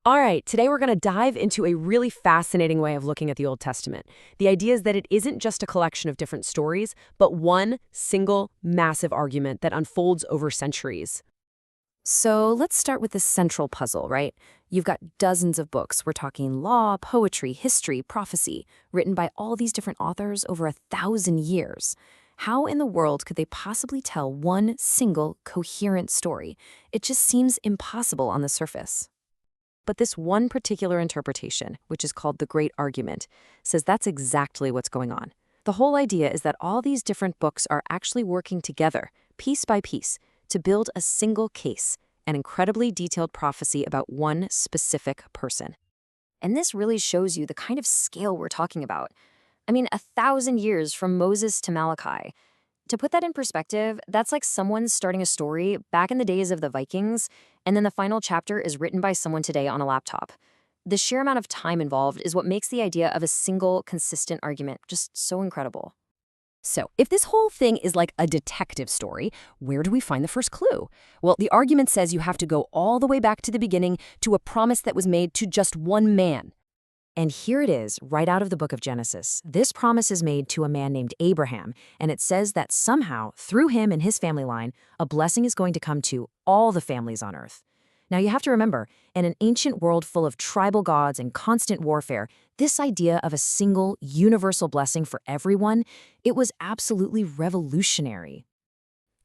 All right, today we're going to dive into a really fascinating way of looking at the Old Testament. The idea is that it isn't just a collection of different stories, but one single massive argument that unfolds over centuries. So let's start with the central puzzle, right? You've got dozens of books. We're talking law, poetry, history, prophecy, written by all these different authors over 1,000 years. How in the world could they possibly tell one single coherent story? It just seems impossible on the surface. But this one particular interpretation, which is called the Great Argument, says that's exactly what's going on. The whole idea is that all these different books are actually working together, piece by piece, to build a single case, an incredibly detailed prophecy about one specific person. And this really shows you the kind of scale we're talking about. I mean, 1,000 years from Moses to Malachi. To put that in perspective, that's like someone starting a story back in the days of the Vikings, and then the final chapter is written by someone today on a laptop. The sheer amount of time involved is what makes the idea of a single, consistent argument just so incredible. So, if this whole thing is like a detective story, where do we find the first clue? Well, the argument says you have to go all the way back to the beginning to a promise that was made to just one man. And here it is, right out of the book of Genesis. This promise is made to a man named Abraham, and it says that somehow, through him and his family line, a blessing is going to come to all the families on earth. Now, you have to remember, in an ancient world full of tribal gods and constant warfare, this idea of a single, universal blessing for everyone, it was absolutely revolutionary.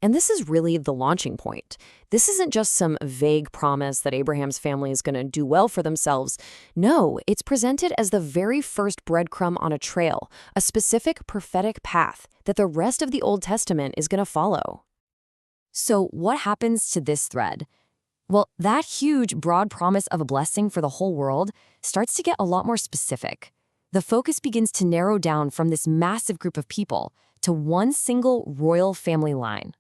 And this is really the launching point. This isn't just some vague promise that Abraham's family is going to do well for themselves. No, it's presented as the very first breadcrumb on a trail, a specific prophetic path that the rest of the Old Testament is going to follow. So what happens to this thread? Well, that huge, broad promise of a blessing for the whole world starts to get a lot more specific. The focus begins to narrow down from this massive group of people to one single royal family line.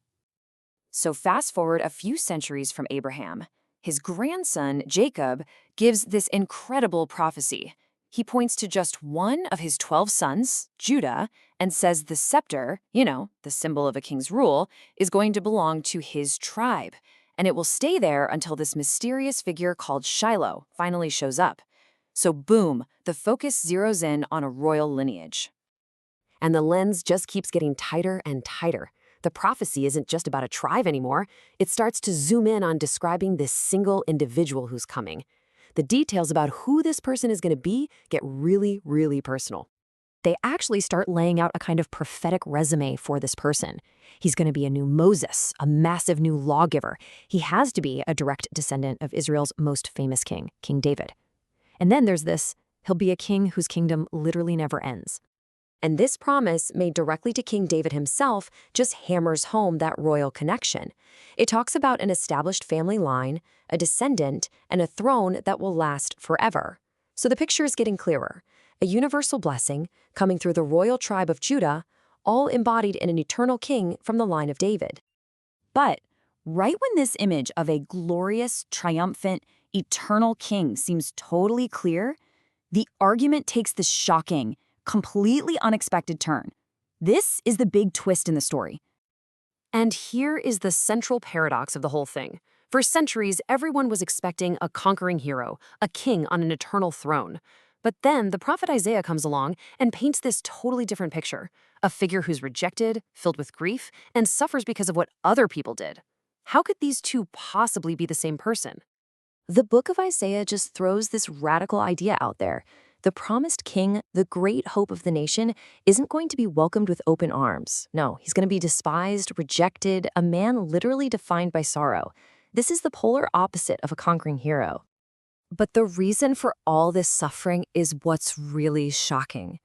So fast forward a few centuries from Abraham. His grandson, Jacob, gives this incredible prophecy. He points to just one of his 12 sons, Judah, and says the scepter, the symbol of a king's rule, is going to belong to his tribe. And it will stay there until this mysterious figure called Shiloh finally shows up. So boom, the focus zeroes in on a royal lineage. And the lens just keeps getting tighter and tighter. The prophecy isn't just about a tribe anymore. It starts to zoom in on describing this single individual who's coming. The details about who this person is going to be get really, really personal. They actually start laying out a kind of prophetic resume for this person. He's going to be a new Moses, a massive new lawgiver. He has to be a direct descendant of Israel's most famous king, King David. And then there's this, he'll be a king whose kingdom literally never ends. And this promise, made directly to King David himself, just hammers home that royal connection. It talks about an established family line, a descendant, and a throne that will last forever. So the picture is getting clearer. A universal blessing coming through the royal tribe of Judah, all embodied in an eternal king from the line of David. But right when this image of a glorious, triumphant, eternal king seems totally clear, the argument takes this shocking, completely unexpected turn. This is the big twist in the story. And here is the central paradox of the whole thing. For centuries, everyone was expecting a conquering hero, a king on an eternal throne. But then the prophet Isaiah comes along and paints this totally different picture, a figure who's rejected, filled with grief, and suffers because of what other people did. How could these two possibly be the same person? The book of Isaiah just throws this radical idea out there. The promised king, the great hope of the nation, isn't going to be welcomed with open arms. No, he's going to be despised, rejected, a man literally defined by sorrow. This is the polar opposite of a conquering hero. But the reason for all this suffering is what's really shocking.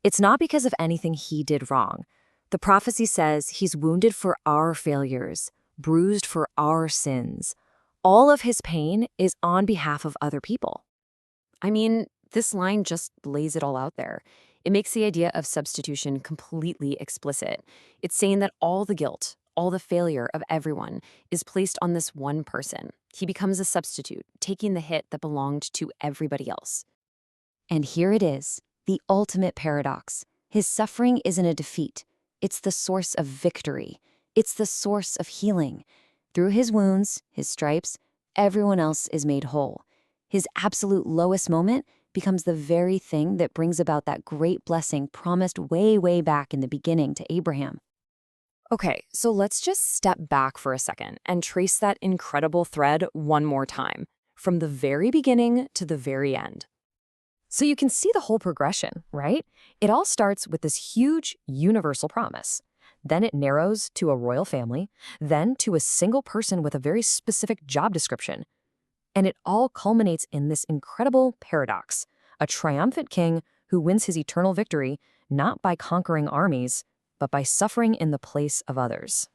It's not because of anything he did wrong. The prophecy says he's wounded for our failures, bruised for our sins. All of his pain is on behalf of other people. I mean, this line just lays it all out there. It makes the idea of substitution completely explicit. It's saying that all the guilt, all the failure of everyone is placed on this one person. He becomes a substitute, taking the hit that belonged to everybody else. And here it is, the ultimate paradox. His suffering isn't a defeat. It's the source of victory. It's the source of healing. Through his wounds, his stripes, everyone else is made whole. His absolute lowest moment becomes the very thing that brings about that great blessing promised way, way back in the beginning to Abraham. Okay, so let's just step back for a second and trace that incredible thread one more time, from the very beginning to the very end. So you can see the whole progression, right? It all starts with this huge universal promise. Then it narrows to a royal family, then to a single person with a very specific job description. And it all culminates in this incredible paradox: a triumphant king who wins his eternal victory not by conquering armies, but by suffering in the place of others.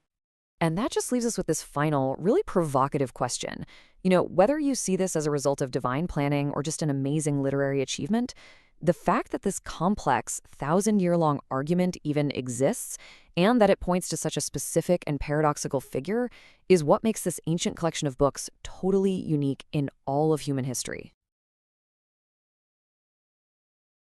And that just leaves us with this final, really provocative question. Whether you see this as a result of divine planning or just an amazing literary achievement, the fact that this complex, thousand-year-long argument even exists, and that it points to such a specific and paradoxical figure, is what makes this ancient collection of books totally unique in all of human history.